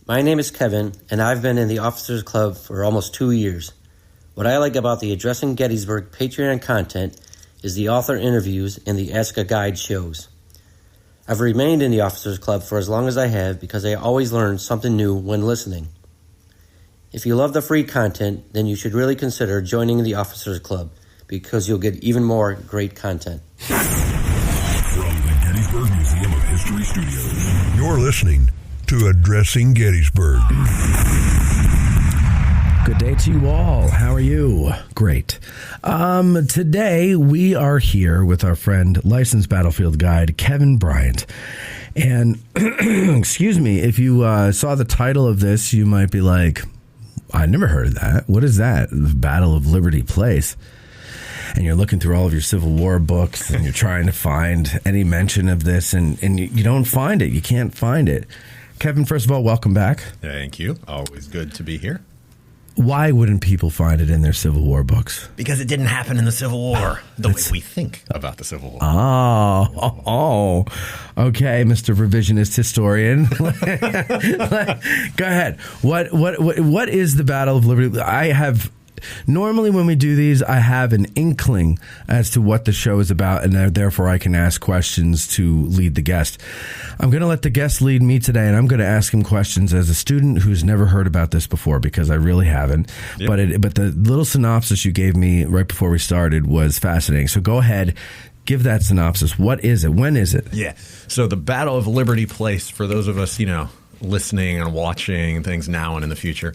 My name is Kevin, and I've been in the Officers Club for almost 2 years. What I like about the Addressing Gettysburg Patreon content is the author interviews and the Ask a Guide shows. I've remained in the Officers Club for as long as I have because I always learn something new when listening. If you love the free content, then you should really consider joining the Officers Club because you'll get even more great content. From the Gettysburg Museum of History Studios, you're listening to Addressing Gettysburg. Good day to you all. How are you? Great. Today we are here with our friend, licensed battlefield guide, Kevin Bryant. And, excuse me, if you saw the title of this, you might be like, I never heard of that. What is that? The Battle of Liberty Place. And you're looking through all of your Civil War books and you're trying to find any mention of this and you don't find it. You can't find it. Kevin, first of all, welcome back. Thank you. Always good to be here. Why wouldn't people find it in their Civil War books? Because it didn't happen in the Civil War the way we think about the Civil War. Oh, okay, Mr. Revisionist Historian. Go ahead. What is the Battle of Liberty? Normally when we do these, I have an inkling as to what the show is about, and therefore I can ask questions to lead the guest. I'm going to let the guest lead me today, and I'm going to ask him questions as a student who's never heard about this before, because I really haven't. Yep. But the little synopsis you gave me right before we started was fascinating. So go ahead. Give that synopsis. What is it? When is it? Yeah. So the Battle of Liberty Place, for those of us, listening and watching things now and in the future,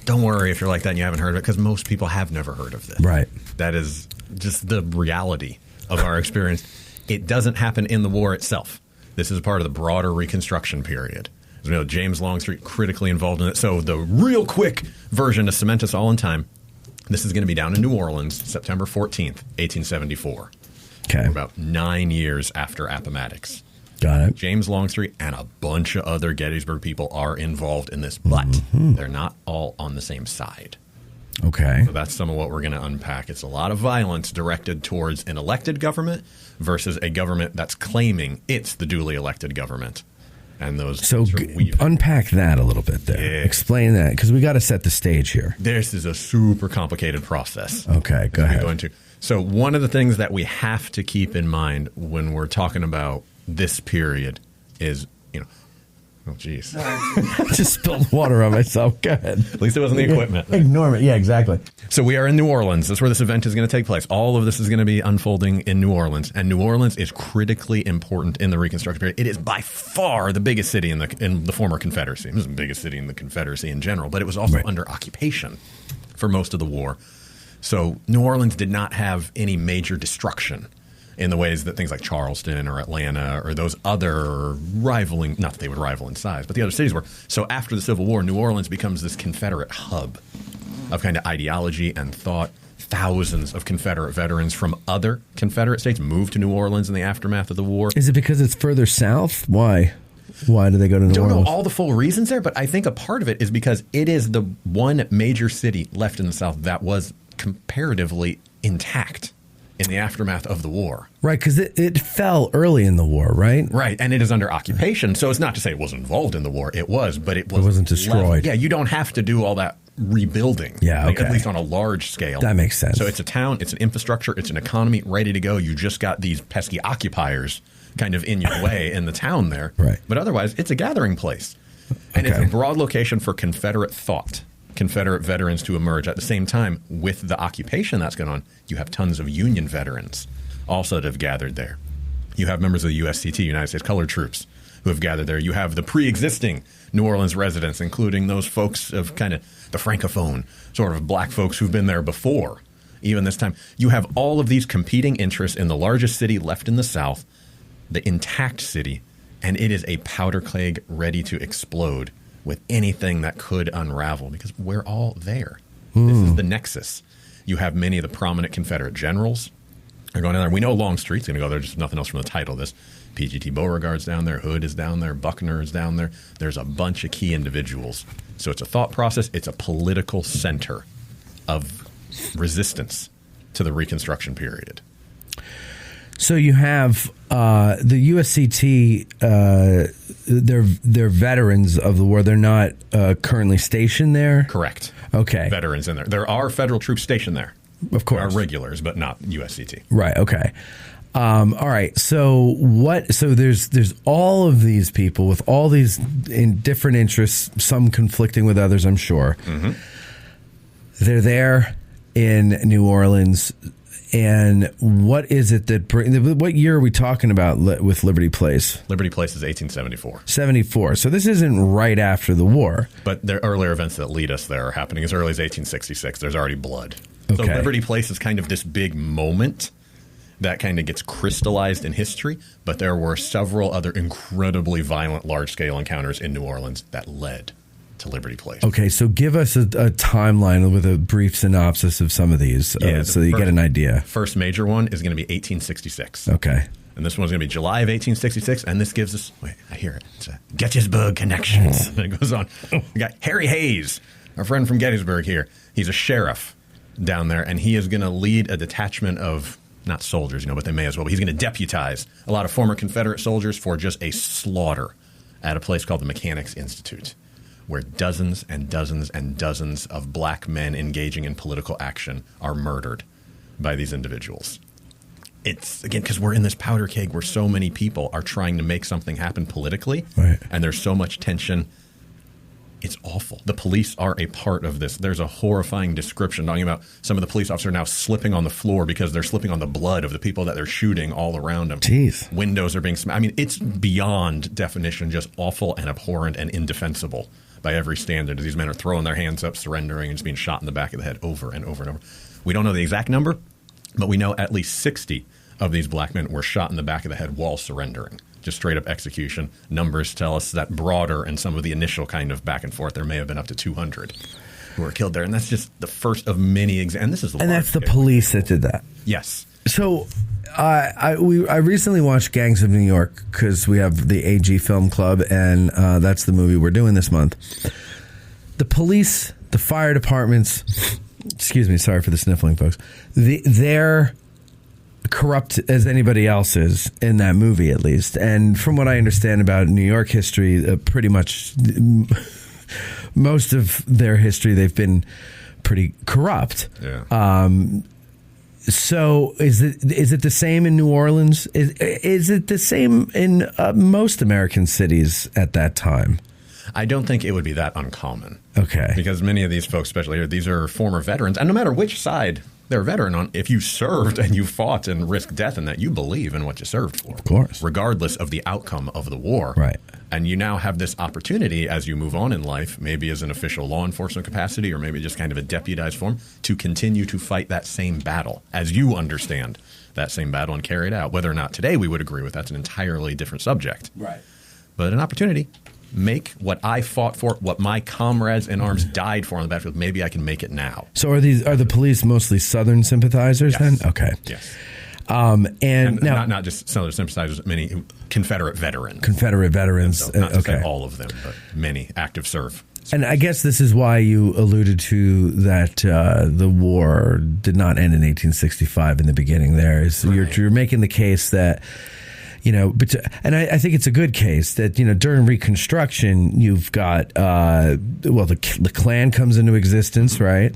don't worry if you're like that and you haven't heard of it, because most people have never heard of this. Right. That is just the reality of our experience. It doesn't happen in the war itself. This is part of the broader Reconstruction period. As we know, James Longstreet critically involved in it. So the real quick version to cement us all in time, this is going to be down in New Orleans, September 14th, 1874. Okay. About 9 years after Appomattox. Got it. James Longstreet and a bunch of other Gettysburg people are involved in this, but they're not all on the same side. Okay. So that's some of what we're going to unpack. It's a lot of violence directed towards an elected government versus a government that's claiming it's the duly elected government. And those unpack that a little bit there. Yeah. Explain that, because we got to set the stage here. This is a super complicated process. Okay, go ahead. So one of the things that we have to keep in mind when we're talking about this period is, oh, geez. I just spilled water on myself. Go ahead. At least it wasn't the equipment. Ignore it. Yeah, exactly. So we are in New Orleans. That's where this event is going to take place. All of this is going to be unfolding in New Orleans. And New Orleans is critically important in the Reconstruction period. It is by far the biggest city in the former Confederacy. It was the biggest city in the Confederacy in general, but it was also under occupation for most of the war. So New Orleans did not have any major destruction in the ways that things like Charleston or Atlanta or those other rivaling, not that they would rival in size, but the other cities were. So after the Civil War, New Orleans becomes this Confederate hub of kind of ideology and thought. Thousands of Confederate veterans from other Confederate states moved to New Orleans in the aftermath of the war. Is it because it's further south? Why? Why do they go to New Orleans? Don't know all the full reasons there, but I think a part of it is because it is the one major city left in the South that was comparatively intact in the aftermath of the war. Right, because it fell early in the war, right? Right, and it is under occupation, so it's not to say it wasn't involved in the war. It was, but it wasn't destroyed. Yeah, you don't have to do all that rebuilding. Yeah, okay. At least on a large scale. That makes sense. So it's a town, it's an infrastructure, it's an economy ready to go. You just got these pesky occupiers kind of in your way in the town there. Right. But otherwise, it's a gathering place. And it's a broad location for Confederate thought. Confederate veterans to emerge. At the same time, with the occupation that's going on, you have tons of Union veterans also that have gathered there. You have members of the USCT, United States Colored Troops, who have gathered there. You have the pre-existing New Orleans residents, including those folks of kind of the Francophone, sort of black folks who've been there before, even this time. You have all of these competing interests in the largest city left in the South, the intact city, and it is a powder keg ready to explode with anything that could unravel, because we're all there. This is the nexus. You have many of the prominent Confederate generals are going down there. We know Longstreet's going to go there, just nothing else from the title of this. P.G.T. Beauregard's down there. Hood is down there. Buckner is down there. There's a bunch of key individuals. So it's a thought process. It's a political center of resistance to the Reconstruction period. So you have the USCT. They're veterans of the war. They're not currently stationed there. Correct. Okay. Veterans in there. There are federal troops stationed there. Of course. There are regulars, but not USCT. Right. Okay. All right. So what? So there's all of these people with all these in different interests, some conflicting with others, I'm sure. Mm-hmm. They're there in New Orleans. And what is it that what year are we talking about with Liberty Place? Liberty Place is 1874. 74. So this isn't right after the war. But the earlier events that lead us there are happening as early as 1866. There's already blood. So Okay. Liberty Place is kind of this big moment that kind of gets crystallized in history, but there were several other incredibly violent large-scale encounters in New Orleans that led to Liberty Place. Okay, so give us a timeline with a brief synopsis of some of these so you get an idea. First major one is going to be 1866. Okay. And this one's going to be July of 1866, and this gives us, wait, I hear it. It's a Gettysburg Connections. And it goes on. We got Harry Hayes, our friend from Gettysburg here. He's a sheriff down there, and he is going to lead a detachment of, not soldiers, but they may as well, but he's going to deputize a lot of former Confederate soldiers for just a slaughter at a place called the Mechanics' Institute, where dozens and dozens and dozens of black men engaging in political action are murdered by these individuals. It's, again, because we're in this powder keg where so many people are trying to make something happen politically, right, and there's so much tension. It's awful. The police are a part of this. There's a horrifying description talking about some of the police officers now slipping on the floor because they're slipping on the blood of the people that they're shooting all around them. Jeez. Windows are being smashed. I mean, it's beyond definition, just awful and abhorrent and indefensible by every standard. These men are throwing their hands up, surrendering, and just being shot in the back of the head over and over and over. We don't know the exact number, but we know at least 60 of these black men were shot in the back of the head while surrendering. Just straight up execution. Numbers tell us that broader and some of the initial kind of back and forth, there may have been up to 200 who were killed there. And that's just the first of many examples. And this is the And that's the police that did that. Yes. So I recently watched Gangs of New York because we have the AG Film Club, and that's the movie we're doing this month. The police, the fire departments, excuse me, sorry for the sniffling, folks. They're corrupt as anybody else is in that movie, at least. And from what I understand about New York history, pretty much most of their history, they've been pretty corrupt. Yeah. So is it the same in New Orleans? Is it the same in most American cities at that time? I don't think it would be that uncommon. Okay. Because many of these folks, especially here, these are former veterans. And no matter which side they're a veteran on, if you served and you fought and risked death in that, you believe in what you served for. Of course. Regardless of the outcome of the war. Right. And you now have this opportunity as you move on in life, maybe as an official law enforcement capacity or maybe just kind of a deputized form, to continue to fight that same battle as you understand that same battle and carry it out. Whether or not today we would agree with, that's an entirely different subject. Right. But an opportunity. Make what I fought for, what my comrades in arms died for on the battlefield. Maybe I can make it now. So are the police mostly Southern sympathizers then? Okay. Yes. And now, not just Southern sympathizers, many Confederate veterans. Confederate veterans. So not to okay. say all of them, but many active serve. And I guess this is why you alluded to that the war did not end in 1865 in the beginning. There is Right. you're making the case that. And I think it's a good case that, during Reconstruction, you've got, the Klan comes into existence, right?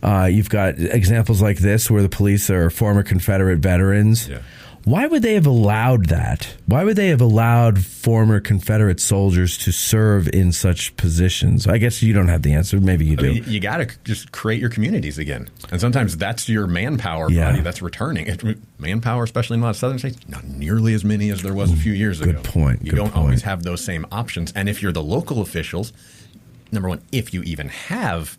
You've got examples like this where the police are former Confederate veterans. Yeah. Why would they have allowed that? Why would they have allowed former Confederate soldiers to serve in such positions? I guess you don't have the answer. Maybe you do. I mean, you got to just create your communities again. And sometimes that's your manpower body that's returning. Manpower, especially in a lot of southern states, not nearly as many as there was a few years ago. Good point. You don't always have those same options. And if you're the local officials, number one, if you even have,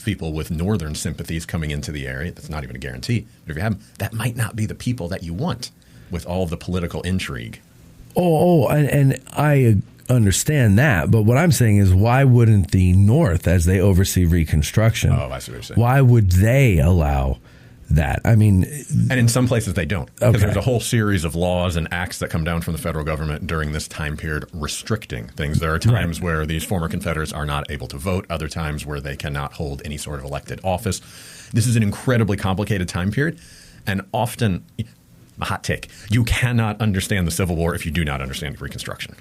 people with northern sympathies coming into the area, that's not even a guarantee. But if you have them, that might not be the people that you want with all of the political intrigue. And I understand that. But what I'm saying is, why wouldn't the North, as they oversee Reconstruction, I see what you're saying. why would they allow that? I mean, and in some places they don't, because Okay. there's a whole series of laws and acts that come down from the federal government during this time period restricting things. There are times where these former Confederates are not able to vote, other times where they cannot hold any sort of elected office. This is an incredibly complicated time period, and often A hot take. You cannot understand the Civil War if you do not understand Reconstruction.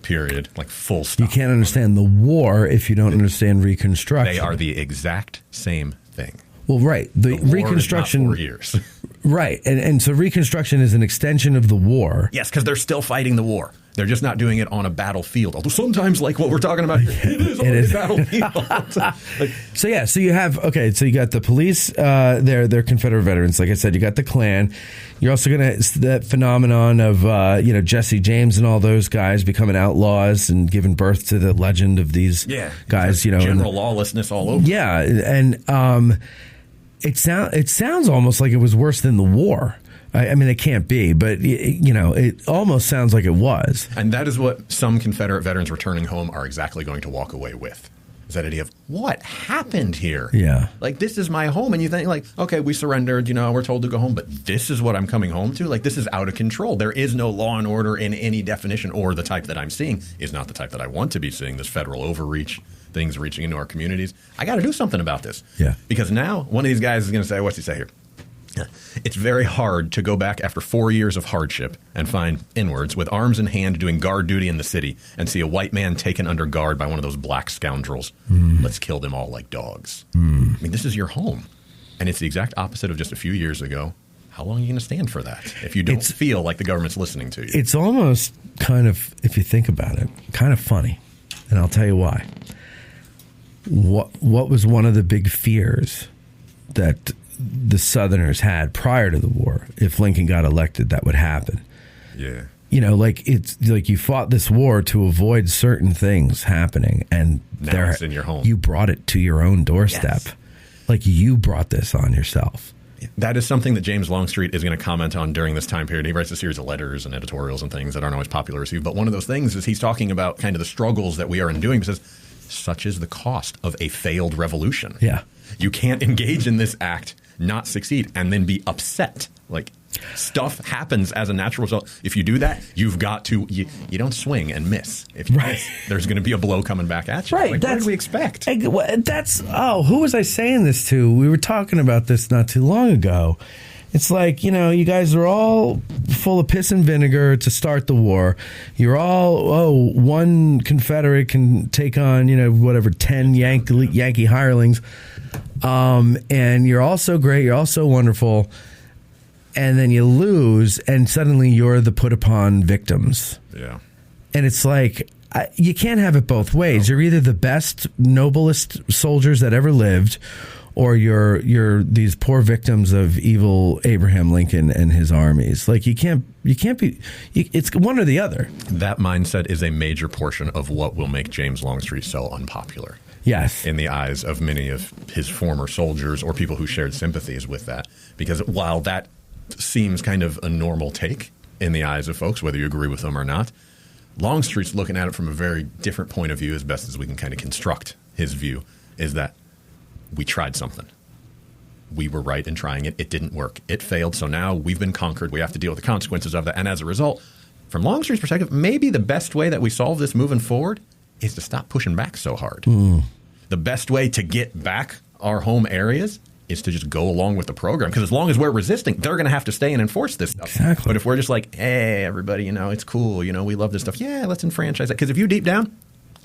Period. Like full stop. You can't understand the war if you don't understand Reconstruction. They are the exact same thing. Well, right. The war Reconstruction. is not 4 years. Right. And so Reconstruction is an extension of the war. Yes, because they're still fighting the war. They're just not doing it on a battlefield. Although sometimes, like what we're talking about here, it is on a battlefield. So you have, so you got the police, they're Confederate veterans. Like I said, you got the Klan. You're also going to, that phenomenon of, Jesse James and all those guys becoming outlaws and giving birth to the legend of these guys, General lawlessness all over. Yeah. And it sounds almost like it was worse than the war. I mean, it can't be, but, it almost sounds like it was. And that is what some Confederate veterans returning home are exactly going to walk away with. Is that idea of what happened here? Yeah. Like, this is my home. And you think, like, okay, we surrendered, we're told to go home, but this is what I'm coming home to? Like, this is out of control. There is no law and order in any definition, or the type that I'm seeing is not the type that I want to be seeing, this federal overreach, things reaching into our communities. I got to do something about this. Yeah. Because now one of these guys is going to say, what's he say here? It's very hard to go back after 4 years of hardship and find inwards with arms in hand doing guard duty in the city and see a white man taken under guard by one of those black scoundrels. Let's kill them all like dogs. I mean, this is your home. And it's the exact opposite of just a few years ago. How long are you going to stand for that if you don't feel like the government's listening to you? It's almost kind of, if you think about it, kind of funny. And I'll tell you why. What was one of the big fears that the Southerners had prior to the war? If Lincoln got elected, that would happen. Yeah. It's like you fought this war to avoid certain things happening, and now it's in your home. You brought it to your own doorstep. Yes. Like you brought this on yourself. That is something that James Longstreet is going to comment on during this time period. He writes a series of letters and editorials and things that aren't always popularly received. But one of those things is he's talking about kind of the struggles that we are enduring. He says, such is the cost of a failed revolution. Yeah. You can't engage in this act, not succeed, and then be upset. Like, stuff happens as a natural result. If you do that, you've got to, you don't swing and miss. If you miss, there's going to be a blow coming back at you. Right. Like, what did we expect? Who was I saying this to? We were talking about this not too long ago. It's like, you guys are all full of piss and vinegar to start the war. You're all, one Confederate can take on, 10 Yankee hirelings. And you're all so great. You're all so wonderful. And then you lose, and suddenly you're the put upon victims. Yeah. And it's like, you can't have it both ways. No. You're either the best, noblest soldiers that ever lived, or you're these poor victims of evil Abraham Lincoln and his armies. Like you can't be. It's one or the other. That mindset is a major portion of what will make James Longstreet so unpopular. Yes, in the eyes of many of his former soldiers or people who shared sympathies with that. Because while that seems kind of a normal take in the eyes of folks, whether you agree with them or not, Longstreet's looking at it from a very different point of view, as best as we can kind of construct his view, is that we tried something. We were right in trying it. It didn't work. It failed. So now we've been conquered. We have to deal with the consequences of that. And as a result, from Longstreet's perspective, maybe the best way that we solve this moving forward is to stop pushing back so hard. The best way to get back our home areas is to just go along with the program. Because as long as we're resisting, they're going to have to stay and enforce this stuff. Exactly. But if we're just like, hey, everybody, it's cool. We love this stuff. Yeah, let's enfranchise it. Because if you deep down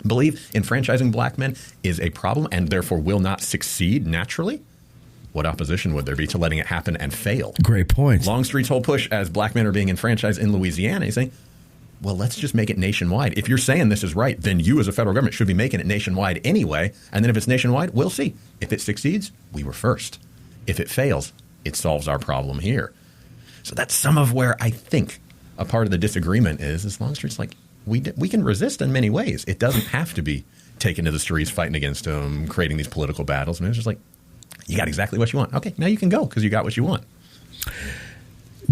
believe enfranchising black men is a problem and therefore will not succeed naturally, what opposition would there be to letting it happen and fail? Great point. Longstreet's whole push as black men are being enfranchised in Louisiana, he's saying, well, let's just make it nationwide. If you're saying this is right, then you as a federal government should be making it nationwide anyway. And then if it's nationwide, we'll see. If it succeeds, we were first. If it fails, it solves our problem here. So that's some of where I think a part of the disagreement is Longstreet's like, we can resist in many ways. It doesn't have to be taken to the streets, fighting against them, creating these political battles. I mean, it's just like, you got exactly what you want. Okay, now you can go because you got what you want.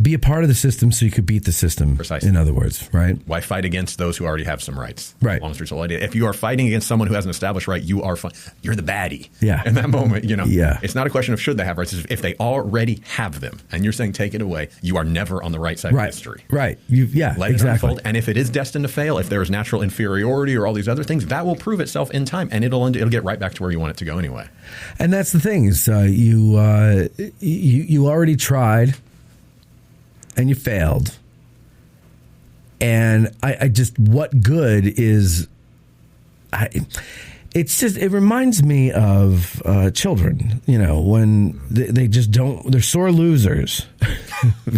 Be a part of the system so you could beat the system. Precisely. In other words, right? Why fight against those who already have some rights? Right. Longstreet's whole idea. If you are fighting against someone who has an established right, you are you're the baddie. Yeah. In that moment, Yeah. It's not a question of should they have rights. It's if they already have them, and you're saying take it away, you are never on the right side of history. Right. Let exactly. it unfold. And if it is destined to fail, if there is natural inferiority or all these other things, that will prove itself in time, and it'll get right back to where you want it to go anyway. And that's the thing is you already tried. and you failed. And I just, what good is, it's just, it reminds me of children, you know, when they just don't, they're sore losers,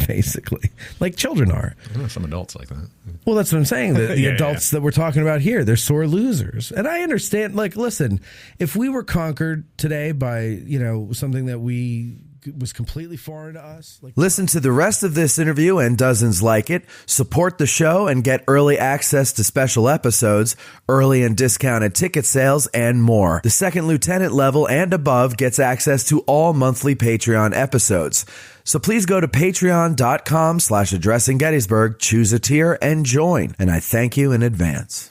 basically, like children are. I know some adults like that. Well, that's what I'm saying. The adults that we're talking about here, they're sore losers. And I understand, like, listen, if we were conquered today by, you know, something that was completely foreign to us. Listen to the rest of this interview and dozens like it. Support the show and get early access to special episodes, early and discounted ticket sales, and more. The second lieutenant level and above gets access to all monthly Patreon episodes. So please go to patreon.com/addressinggettysburg, choose a tier, and join. And I thank you in advance.